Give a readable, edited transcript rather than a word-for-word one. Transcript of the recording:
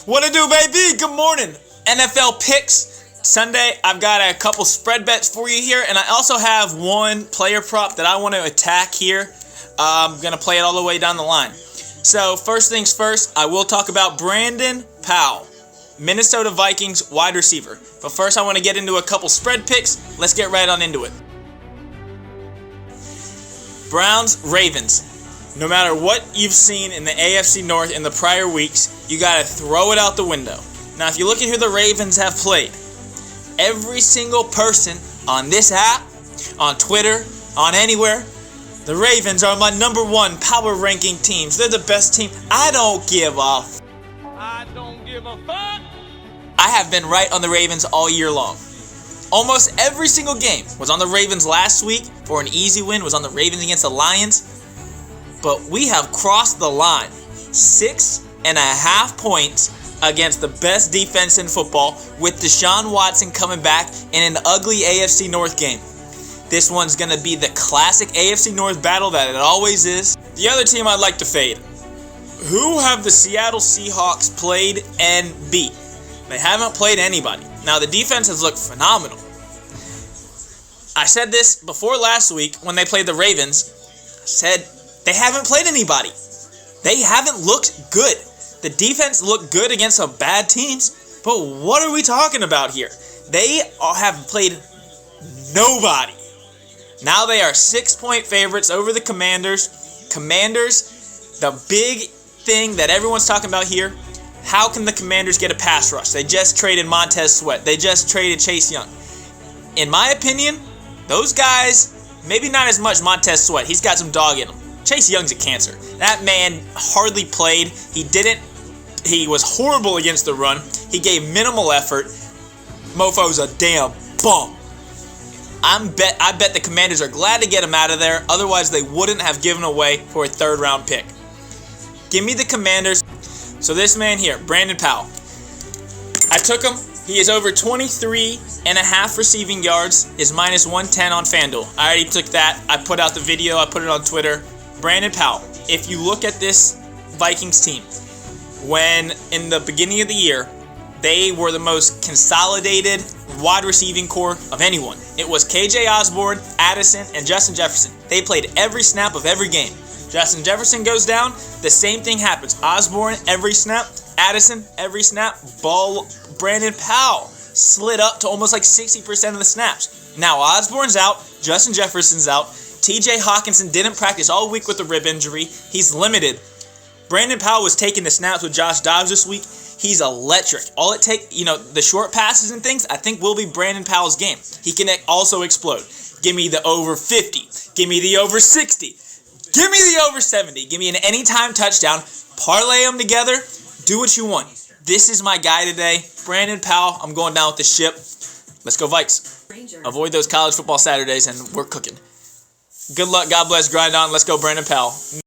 What it do, baby? Good morning. NFL picks. Sunday, I've got a couple spread bets for you here, and I also have one player prop that I want to attack here. I'm going to play it all the way down the line. So, first things first, I will talk about Brandon Powell, Minnesota Vikings wide receiver. But first, I want to get into a couple spread picks. Let's get right on into it. Browns, Ravens. No matter what you've seen in the AFC North in the prior weeks, you got to throw it out the window. Now, if you look at who the Ravens have played, every single person on this app, on Twitter, on anywhere, the Ravens are my number one power ranking teams. They're the best team. I don't give a fuck. I have been right on the Ravens all year long. Almost every single game was on the Ravens last week for an easy win, was on the Ravens against the Lions. But we have crossed the line. 6.5 points against the best defense in football with Deshaun Watson coming back in an ugly AFC North game. This one's going to be the classic AFC North battle that it always is. The other team I'd like to fade. Who have the Seattle Seahawks played and beat? They haven't played anybody. Now, the defense has looked phenomenal. I said this before last week when they played the Ravens. I said they haven't played anybody. They haven't looked good. The defense looked good against some bad teams, but what are we talking about here? They have played nobody. Now they are 6-point favorites over the Commanders. Commanders, the big thing that everyone's talking about here, how can the Commanders get a pass rush? They just traded Montez Sweat. They just traded Chase Young. In my opinion, those guys, maybe not as much Montez Sweat. He's got some dog in him. Chase Young's a cancer. That man hardly played. He was horrible against the run. He gave minimal effort. Mofo's a damn bum. I bet the Commanders are glad to get him out of there. Otherwise, they wouldn't have given away for a third-round pick. Give me the Commanders. So this man here, Brandon Powell. I took him. He is over 23.5 receiving yards. Is minus 110 on FanDuel. I already took that. I put out the video. I put it on Twitter. Brandon Powell. If you look at this Vikings team, when in the beginning of the year, they were the most consolidated wide receiving core of anyone. It was KJ Osborne, Addison, and Justin Jefferson. They played every snap of every game. Justin Jefferson goes down, the same thing happens. Osborne, every snap. Addison, every snap. Brandon Powell slid up to almost like 60% of the snaps. Now Osborne's out, Justin Jefferson's out. TJ Hawkinson didn't practice all week with a rib injury. He's limited. Brandon Powell was taking the snaps with Josh Dobbs this week. He's electric. All it takes, the short passes and things, I think will be Brandon Powell's game. He can also explode. Give me the over 50. Give me the over 60. Give me the over 70. Give me an anytime touchdown. Parlay them together. Do what you want. This is my guy today. Brandon Powell. I'm going down with the ship. Let's go Vikes. Avoid those college football Saturdays, and we're cooking. Good luck. God bless. Grind on. Let's go Brandon Powell.